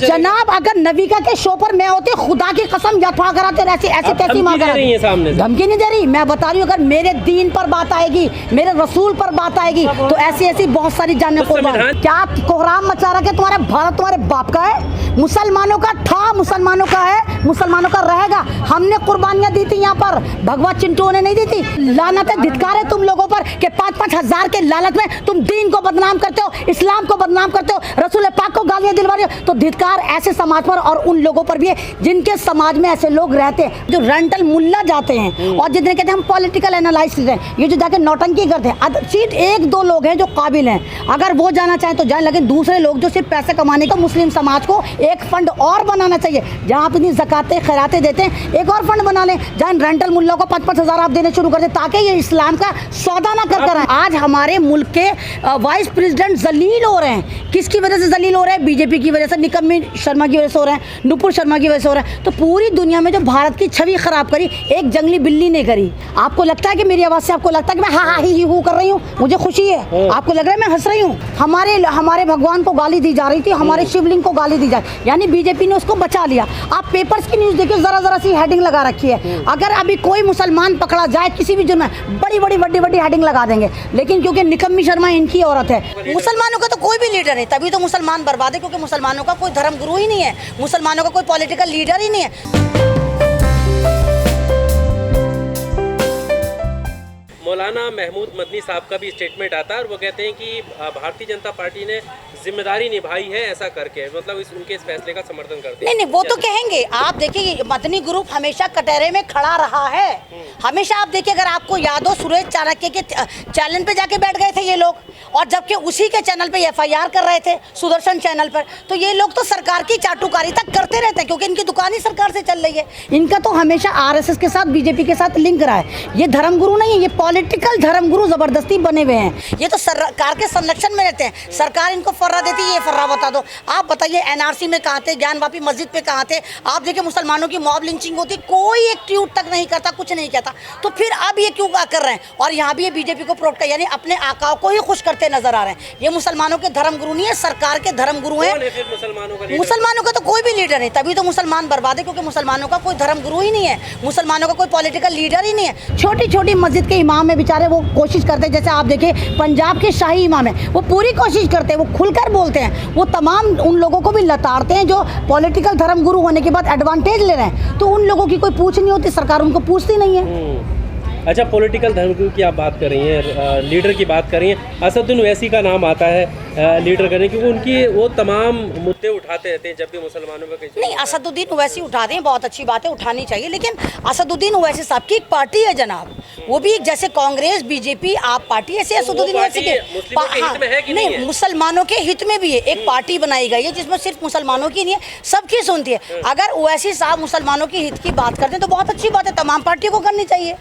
जनाब अगर नवीका के शो पर मैं होती खुदा की कसम यफा कराते ऐसे ऐसे कैसी मांग रही है सामने धमकी नहीं दे रही। मैं बता रही हूँ अगर मेरे दीन पर बात आएगी, मेरे रसूल पर बात आएगी तो ऐसी ऐसी बहुत सारी जाने कुर्बान। क्या कोहराम मचा रहा है तुम्हारा भारत तुम्हारे बाप का है? मुसलमानों का था, मुसलमानों का है, मुसलमानों का रहेगा। हमने कुर्बानियां दी थी यहाँ पर, भगवा चिंटू ने नहीं दी थी। लानत है, धिक्कार है तुम लोगों पर कि 5-5 हजार के लालच में तुम दीन को बदनाम करते हो, इस्लाम को बदनाम करते हो, रसूल पाक को गालियां दिलवा रहे हो। तो धिक्कार ऐसे समाज पर और उन लोगों पर भी है जिनके समाज में ऐसे लोग रहते हैं जो रेंटल मुल्ला जाते हैं और जितने कहते हैं हम पॉलिटिकल एनालिसिस हैं, ये जो जाके नौटंकी करते हैं। सिर्फ 1-2 लोग हैं जो काबिल हैं, अगर वो जाना चाहें तो जाए, लेकिन दूसरे लोग जो सिर्फ पैसे कमाने का, मुस्लिम समाज को एक फंड और बनाना चाहिए जहाँ अपनी ज़कातें खैरातें देते हैं, एक और फंड बना लें जहाँ रेंटल मुल्ला को 5-5 हजार आप देने शुरू कर दें ताकि ये इस्लाम का सौदा ना कर कर। आज हमारे मुल्क के वाइस प्रेसिडेंट जलील हो रहे हैं। किसकी वजह से जलील हो रहे हैं? बीजेपी की वजह से, निकम्मी शर्मा की वजह से हो रहे हैं, नुपुर शर्मा की वजह से हो रहा है। तो पूरी दुनिया में जो भारत की छवि खराब करी एक जंगली बिल्ली ने करी। आपको लगता है कि मेरी आवाज़ से आपको लगता है कि मैं हाँ हाँ ही हूँ कर रही हूँ, मुझे खुशी है? आपको लग रहा है मैं हंस रही हूँ? हमारे भगवान को गाली दी जा रही थी, हमारे शिवलिंग को गाली दी जा रही, यानी बीजेपी ने उसको बचा लिया। आप पेपर्स की न्यूज़ देखिए, जरा सी हेडिंग लगा रखी है। अगर अभी कोई मुसलमान पकड़ा जाए किसी भी जुर्म में, बड़ी हेडिंग लगा देंगे। लेकिन क्योंकि निकम्मी शर्मा इनकी औरत है, मुसलमानों का तो कोई भी लीडर नहीं, तभी तो मुसलमान बर्बाद है, क्योंकि मुसलमानों का कोई धर्म गुरु ही नहीं है, मुसलमानों का कोई पॉलिटिकल लीडर ही नहीं है। मौलाना महमूद मदनी साहब का भी स्टेटमेंट आता है और वो कहते हैं कि भारतीय जनता पार्टी ने जिम्मेदारी निभाई है ऐसा करके, मतलब उनके इस फैसले का समर्थन करते हैं। नहीं, वो तो कहेंगे। आप देखिए मदनी ग्रुप हमेशा कटहरे में खड़ा रहा है, हमेशा। आप देखिए अगर आपको याद हो, सुरेश चाणक्य के चैनल पे जाके बैठ गए थे ये लोग, और जबकि उसी के चैनल पे FIR कर रहे थे, सुदर्शन चैनल पर। तो ये लोग तो सरकार की चाटुकारिता करते रहते हैं क्योंकि इनकी दुकान ही सरकार से चल रही है। इनका तो हमेशा RSS के साथ, BJP के साथ लिंक रहा है। ये धर्मगुरु नहीं है, ये पॉलिटिकल धर्मगुरु जबरदस्ती बने हुए हैं। ये तो सरकार के संरक्षण में रहते हैं, सरकार इनको फर्रा देती है। ये फर्रा बता दो, आप बताइए NRC में कहाँ थे, ज्ञानवापी मस्जिद पे कहाँ थे? आप देखिए मुसलमानों की मॉब लिंचिंग होती, कोई एक ट्वीट तक नहीं करता, कुछ नहीं कहता। तो फिर अब ये क्यों कर रहे हैं? और यहाँ भी ये BJP को प्रोटेक्ट, यानी अपने आकाओं को ही खुश करते नजर आ रहे हैं। ये मुसलमानों के धर्मगुरु नहीं है, सरकार के धर्मगुरु हैं। मुसलमानों का तो कोई भी लीडर नहीं, तभी तो मुसलमान बर्बाद है, क्योंकि मुसलमानों का कोई धर्मगुरु ही नहीं है, मुसलमानों का कोई पॉलिटिकल लीडर ही नहीं है। छोटी मस्जिद के इमाम है बेचारे, वो कोशिश करते हैं। जैसे आप देखिए पंजाब के शाही इमाम है, वो पूरी कोशिश करते हैं, वो खुलकर बोलते हैं, वो तमाम उन लोगों को भी लताड़ते हैं जो पॉलिटिकल धर्मगुरु होने के बाद एडवांटेज ले रहे हैं। तो उन लोगों की कोई पूछ नहीं होती, सरकार उनको पूछती नहीं है। अच्छा, पॉलिटिकल धर्मगुरु की आप बात कर रही हैं, लीडर की बात कर रही हैं, असदुद्दीन ओवैसी का नाम आता है लीडर करने, क्योंकि उनकी वो तमाम मुद्दे उठाते रहते हैं जब भी मुसलमानों का कहीं। नहीं, असदुद्दीन ओवैसी उठाते हैं, बहुत अच्छी बात है, उठानी चाहिए। लेकिन असदुद्दीन ओवैसी साहब की एक पार्टी है जनाब, वो भी जैसे कांग्रेस, BJP, आप पार्टी, ऐसे असदुद्दीन ओवैसी के नहीं, मुसलमानों के हित में भी है। एक पार्टी बनाई गई है जिसमें सिर्फ मुसलमानों की नहीं है, सबकी सुनती है। अगर ओवैसी साहब मुसलमानों के हित की बात करते हैं तो बहुत अच्छी बात है, तमाम पार्टियों को करनी चाहिए।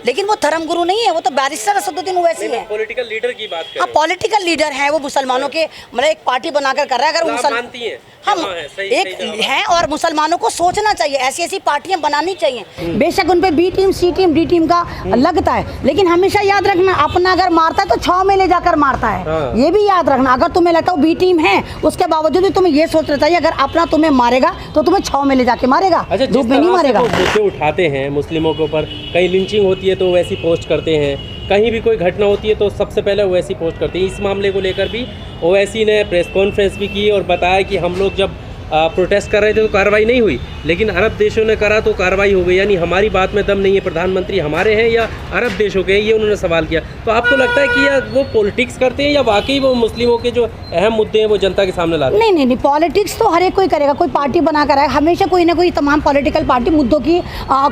लेकिन वो धर्मगुरु नहीं है, वो तो बैरिस्टर असदुद्दीन ओवैसी है। पॉलिटिकल लीडर की बात करें। हाँ, पॉलिटिकल लीडर है, वो मुसलमानों के मतलब एक पार्टी बनाकर कर रहा है। अगर वो मानती है हम एक हैं और मुसलमानों को सोचना चाहिए, ऐसी पार्टियां बनानी चाहिए। बेशक उन पे B team, C team, D team का लगता है, लेकिन हमेशा याद रखना, अपना अगर मारता है तो 6 में ले जाकर मारता है। ये भी याद रखना। अगर तुम्हें लगता है B टीम है, उसके बावजूद भी तुम्हें ये सोचना चाहिए अगर अपना तुम्हें मारेगा तो तुम्हें 6 में ले जाके मारेगा, धूप में नहीं मारेगा। मुद्दे उठाते हैं मुस्लिमों के ऊपर, कहीं लिंचिंग होती है तो वैसी पोस्ट करते हैं, कहीं भी कोई घटना होती है तो सबसे पहले ओवैसी पोस्ट करते हैं। इस मामले को लेकर भी ओवैसी ने प्रेस कॉन्फ्रेंस भी की और बताया कि हम लोग जब प्रोटेस्ट कर रहे थे तो कार्रवाई नहीं हुई, लेकिन अरब देशों ने करा तो कार्रवाई हो गई। यानी हमारी बात में दम नहीं है, प्रधानमंत्री हमारे हैं या अरब देशों के हैं, ये उन्होंने सवाल किया। तो आपको लगता है कि या वो पॉलिटिक्स करते हैं या वाकई वो मुस्लिमों के जो अहम मुद्दे हैं वो जनता के सामने लाते हैं? नहीं, पॉलिटिक्स तो हर एक कोई करेगा, कोई पार्टी बना कर आएगा। हमेशा कोई ना कोई, तमाम पॉलिटिकल पार्टी मुद्दों की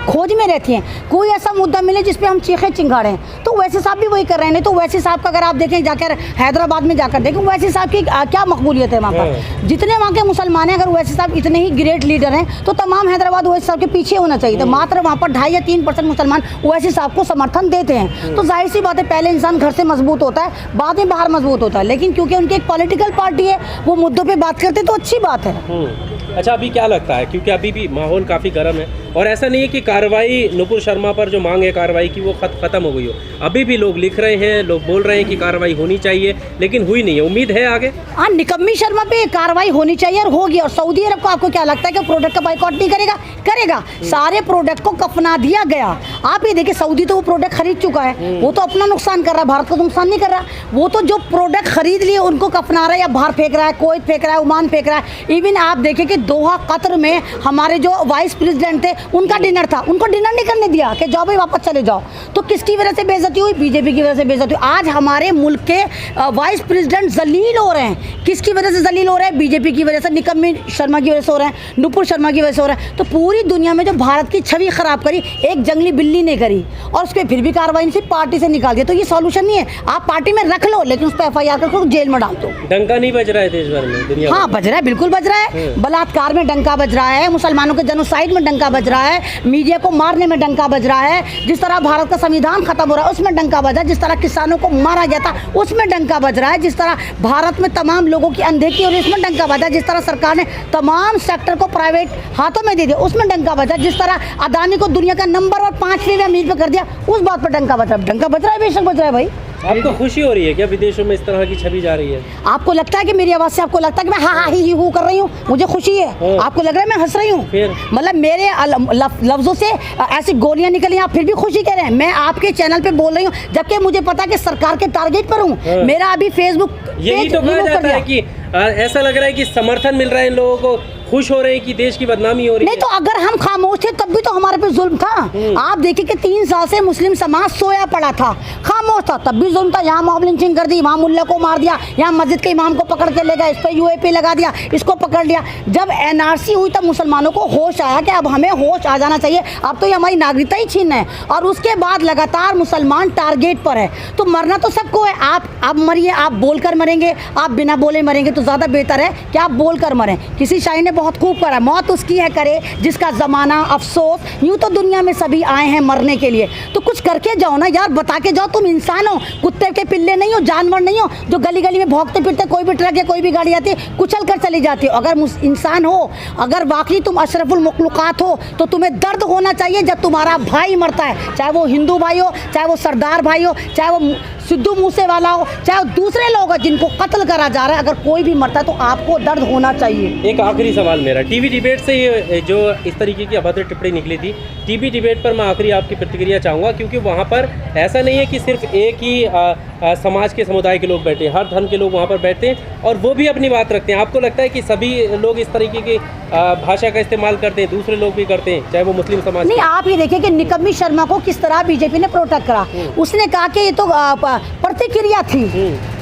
खोज में रहती है। कोई ऐसा मुद्दा मिले जिसपे हम चीखे चिंगाड़ें, तो वैसे साहब भी वही कर रहे हैं। नहीं तो वैसे साहब का अगर आप देखें, जाकर हैदराबाद में जाकर देखें, वैसे साहब की क्या मकबूलियत है वहाँ पर। जितने वहाँ के मुसलमान हैं, अगर वैसे साहब इतने ग्रेट लीडर हैं तो तमाम हैदराबाद ओवैसी साहब के पीछे होना चाहिए। तो मात्र वहाँ पर 2.5 या 3% मुसलमान ओवैसी साहब को समर्थन देते हैं। तो जाहिर सी बात है, पहले इंसान घर से मजबूत होता है, बाद में बाहर मजबूत होता है। लेकिन क्योंकि उनकी एक पॉलिटिकल पार्टी है, वो मुद्दों पे बात करते तो अच्छी बात है। अच्छा, अभी क्या लगता है, क्योंकि अभी भी माहौल काफ़ी गर्म है और ऐसा नहीं है कि कार्रवाई नुपुर शर्मा पर जो मांग है कार्रवाई की वो खत्म हो गई हो। अभी भी लोग लिख रहे हैं, लोग बोल रहे हैं कि कार्रवाई होनी चाहिए, लेकिन हुई नहीं है। उम्मीद है आगे? हाँ, निकम्मी शर्मा पे कार्रवाई होनी चाहिए और होगी। और सऊदी अरब को आपको क्या लगता है कि प्रोडक्ट का बाइकआउट नहीं करेगा? करेगा। सारे प्रोडक्ट को कफना दिया गया। आप ये देखिए, सऊदी तो वो प्रोडक्ट खरीद चुका है, वो तो अपना नुकसान कर रहा है, भारत को नुकसान नहीं कर रहा। वो तो जो प्रोडक्ट खरीद लिए उनको कफना रहा है या बाहर फेंक रहा है, कुवैत फेंक रहा है, ओमान फेंक रहा है। इवन आप देखिए कि दोहा कतर में हमारे जो वाइस प्रेसिडेंट थे उनका डिनर था, उनको डिनर नहीं करने दिया कि जाओ भाई वापस चले जाओ। तो किसकी वजह से बेइज्जती हुई? बीजेपी की वजह से बेइज्जती हुई। आज हमारे मुल्क के वाइस प्रेसिडेंट जलील हो रहे हैं। किसकी वजह से जलील हो रहे हैं? बीजेपी की वजह से, निकम्मी शर्मा की वजह से हो रहे हैं, नुपुर शर्मा की वजह से हो रहा है। तो पूरी दुनिया में जो भारत की छवि खराब करी एक जंगली बिल्ली ने करी, और उस पर फिर भी कार्रवाई नहीं, सिर्फ पार्टी से निकाल दिया। तो ये सॉल्यूशन नहीं है। आप पार्टी में रख लो लेकिन उस पर FIR करके जेल में डाल दो। डंका नहीं बज रहा है देश भर में, दुनिया हाँ, बज रहा है, बिल्कुल बज रहा है। बलात्कार में डंका बज रहा है, मुसलमानों के जेनोसाइड में डंका बज रहा है, मीडिया को मारने में डंका बज रहा है, जिस तरह भारत का संविधान खत्म हो रहा है उसमें डंका बज रहा है, जिस तरह किसानों को मारा गया था उसमें डंका बज रहा है, जिस तरह भारत में तमाम लोगों की अनदेखी हो रही है उसमें डंका बजा, जिस तरह सरकार ने तमाम सेक्टर को प्राइवेट हाथों में दे दिया उसमें डंका बजा, जिस तरह अदानी को दुनिया का नंबर 5वें अमीर पे कर दिया उस बात पर डंका बज रहा है। डंका बज रहा है, बेशक बज रहा है भाई। आपको खुशी हो रही है क्या विदेशों में इस तरह की छवि जा रही है? आपको लगता है कि मेरी आवाज़ से आपको लगता है कि मैं हाँ हाँ ही हूँ कर रही हूँ? मुझे खुशी है। आपको लग रहा है मैं हंस रही हूँ? मतलब मेरे लफ्ज़ों से ऐसी गोलियाँ निकली, आप फिर भी खुशी कह रहे हैं। मैं आपके चैनल पे बोल रही हूँ जबकि मुझे पता है कि सरकार के टारगेट पर हूँ। मेरा अभी फेसबुक यही तो कहा जाता है कि ऐसा लग रहा है कि समर्थन मिल रहा है इन लोगों को, खुश हो रहे हैं कि देश की बदनामी हो रही है। नहीं तो अगर हम खामोश थे तब भी तो हमारे पे जुल्म था। आप देखिए कि 3 साल से मुस्लिम समाज सोया पड़ा था, खामोश था, तब भी जुल्म था। यहाँ मॉब लिंचिंग कर दी, वहाँ मुल्ला को मार दिया, यहाँ मस्जिद के इमाम को पकड़ के ले गए, इस पर UAP लगा दिया, इसको पकड़ लिया। जब NRC हुई तब मुसलमानों को होश आया कि अब हमें होश आ जाना चाहिए, अब तो ये हमारी नागरिकता ही छीन है। और उसके बाद लगातार मुसलमान टारगेट पर है। तो मरना तो सबको है। आप मरिए, आप बोल कर मरेंगे, आप बिना बोले मरेंगे तो ज़्यादा बेहतर है कि आप बोल कर मरें। किसी शायर ने बहुत खूब करा, मौत उसकी है करे जिसका ज़माना अफसोस, यूँ तो दुनिया में सभी आए हैं मरने के लिए। तो कुछ करके जाओ ना यार, बता के जाओ तुम इंसान हो, कुत्ते के पिल्ले नहीं हो, जानवर नहीं हो जो गली गली में भौंकते फिरते, कोई भी ट्रक या कोई भी गाड़ी आती है कुचल कर चली जाती हो। अगर इंसान हो, अगर वाकई तुम अशरफुल मखलूक़ात हो तो तुम्हें दर्द होना चाहिए जब तुम्हारा भाई मरता है, चाहे वो हिंदू भाई हो, चाहे वो सरदार भाई हो, चाहे वो सिद्धू मूसेवाला हो, चाहे वो दूसरे लोग हो जिनको कत्ल करा जा रहा है। अगर कोई भी मरता है तो आपको दर्द होना चाहिए। एक आखिरी सवाल मेरा, टीवी डिबेट से ये जो इस तरीके की अभद्र टिप्पणी निकली थी, टीवी डिबेट पर मैं आखिरी आपकी प्रतिक्रिया चाहूँगा, क्योंकि वहाँ पर ऐसा नहीं है कि सिर्फ एक ही समाज के समुदाय के लोग बैठे, हर धर्म के लोग वहाँ पर बैठते हैं और वो भी अपनी बात रखते हैं। आपको लगता है कि सभी लोग इस तरीके की भाषा का इस्तेमाल करते हैं, दूसरे लोग भी करते हैं, चाहे वो मुस्लिम समाज? नहीं, आप ये देखिए कि निकम्मी शर्मा को किस तरह बीजेपी ने प्रोटेक्ट करा। उसने कहा कि ये तो प्रतिक्रिया थी,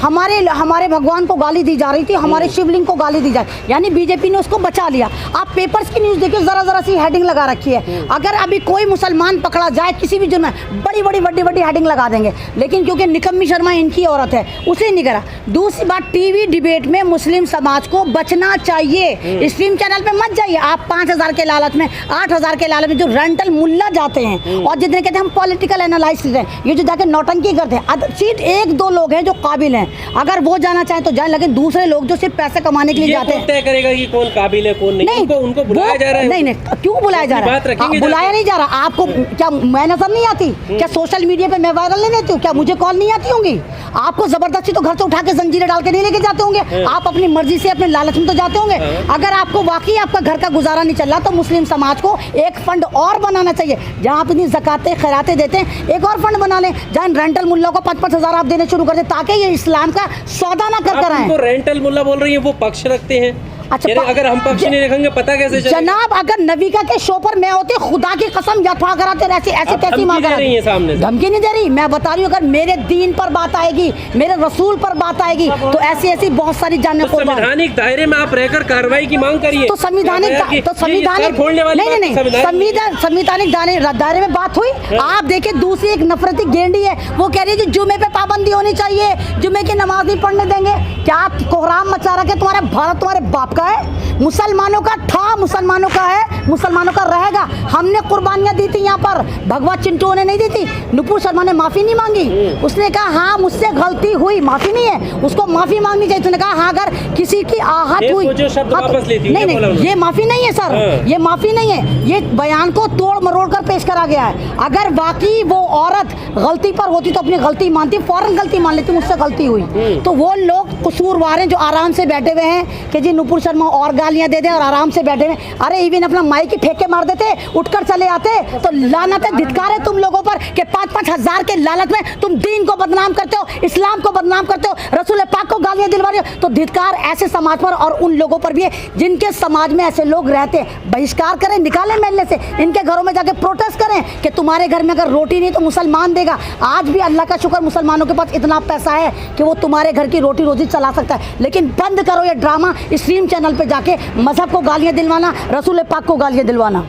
हमारे भगवान को गाली दी जा रही थी, हमारे शिवलिंग को गाली दी जा रही, यानी बीजेपी ने उसको बचा लिया। आप पेपर्स की न्यूज़ देखिए, ज़रा सी हेडिंग लगा रखी है। अगर अभी कोई मुसलमान पकड़ा जाए किसी भी जुर्म में, बड़ी हेडिंग लगा देंगे, लेकिन क्योंकि निकम्मी शर्मा इनकी औरत है उसने नहीं करा। दूसरी बात, टीवी डिबेट में मुस्लिम समाज को बचना चाहिए। स्ट्रीम चैनल पे मत जाइए आप 5000 के लालच में, 8000 के लालच में जो रेंटल मुल्ला जाते हैं और जितने कहते हैं हम पॉलिटिकल एनालिसिस हैं, ये जो जाके नौटंकी करते हैं। सिर्फ 1-2 लोग हैं जो काबिल हैं, अगर वो जाना चाहें तो जाए, लेकिन दूसरे लोग जो सिर्फ पैसे कमाने के लिए जाते हैं। तय करेगा कि कौन काबिल है कौन नहीं? उनको बुलाया जा रहा है? नहीं, क्यों बुलाया जा रहा है? बुलाया नहीं जा रहा। आपको क्या मैं नजर नहीं आती? क्या सोशल मीडिया पे मैं वायरल नहीं रहती हूँ? क्या मुझे कॉल नहीं आती होंगी? आपको जबरदस्ती तो घर से उठा के जंजीरें डाल के नहीं लेके जाते होंगे, आप अपनी मर्जी से अपने लालच में तो जाते होंगे। अगर आपको वाकई आपका घर का गुजारा नहीं चल रहा तो मुस्लिम समाज को एक फंड और बनाना चाहिए, जहाँ आप इतनी ज़कातें खैरातें देते हैं, एक और फंड बना लें जहाँ रेंटल मुल्ला को 5-5 हज़ार आप देने शुरू कर दें, ताकि ये इस्लाम का सौदा ना कर आए। तो रेंटल मुल्ला बोल रही है, वो पक्ष रखते हैं। अच्छा, अगर हम पक्ष नहीं रखेंगे पता कैसे चलेगा? जनाब, अगर नवीका के शो पर मैं होती, खुदा की कसम यथवा कराते ऐसी तैसी माँ कराती, धमकी नहीं दे रही। मैं बता रही हूँ, अगर मेरे दीन पर बात आएगी, मेरे रसूल पर बात आएगी तो ऐसी बहुत सारी जाने को। संवैधानिक दायरे में आप रहकर कार्रवाई की मांग करिए। तो संवैधानिक दायरे में बात हुई। आप देखिए, दूसरी एक नफरती गेंडी है, वो कह रही है जुमे पे पाबंदी होनी चाहिए, जुमे की नमाज नहीं पढ़ने देंगे। क्या कोहराम मचा रखे तुम्हारे भारत, तुम्हारे बाप का है, मुसलमानों का था, मुसलमानों का है, मुसलमानों का रहेगा। हमने कुर्बानियां दी थी यहाँ पर, भगवत चिंटू ने नहीं दी थी। नुपुर शर्मा ने माफ़ी नहीं मांगी, उसने कहा हाँ मुझसे गलती हुई, माफ़ी नहीं है, उसको माफ़ी मांगनी चाहिए। उसने कहा हाँ अगर किसी की आहत हुई, जो शब्द वापस लेती नहीं नहीं ये माफ़ी नहीं है सर, ये माफ़ी नहीं है, ये बयान को तोड़ मरोड़ कर पेश करा गया है। अगर वाकई वो औरत गलती पर होती तो अपनी गलती मानती, फौरन गलती मान लेती, मुझसे गलती हुई। तो वो लोग कसूरवार हैं जो आराम से बैठे हुए हैं कि जी नुपुर शर्मा और गालियां दे दे और आराम से बैठे हुए। अरे इवन अपना माइक की फेंक के मार देते, उठकर चले आते। तो लानत है, धिक्कार है तुम लोगों पर कि 5-5 हज़ार के लालच में तुम दीन को बदनाम करते हो, इस्लाम को बदनाम करते हो, रसूल पाक को गालियां दिलवा रहे हो। तो धिक्कार ऐसे समाज पर और उन लोगों पर भी है जिनके समाज में ऐसे लोग रहते हैं। बहिष्कार करें, निकालें महल्ले से, इनके घरों में जाके प्रोटेस्ट करें कि तुम्हारे घर में अगर रोटी नहीं तो मुसलमान देगा। आज भी अल्लाह का शुक्र मुसलमानों के पास इतना पैसा है कि वो तुम्हारे घर की रोटी रोजी चला सकता है। लेकिन बंद करो ये ड्रामा, स्ट्रीम चैनल पे जाके मजहब को गालियां दिलवाना, रसूल पाक को गालियां दिलवाना।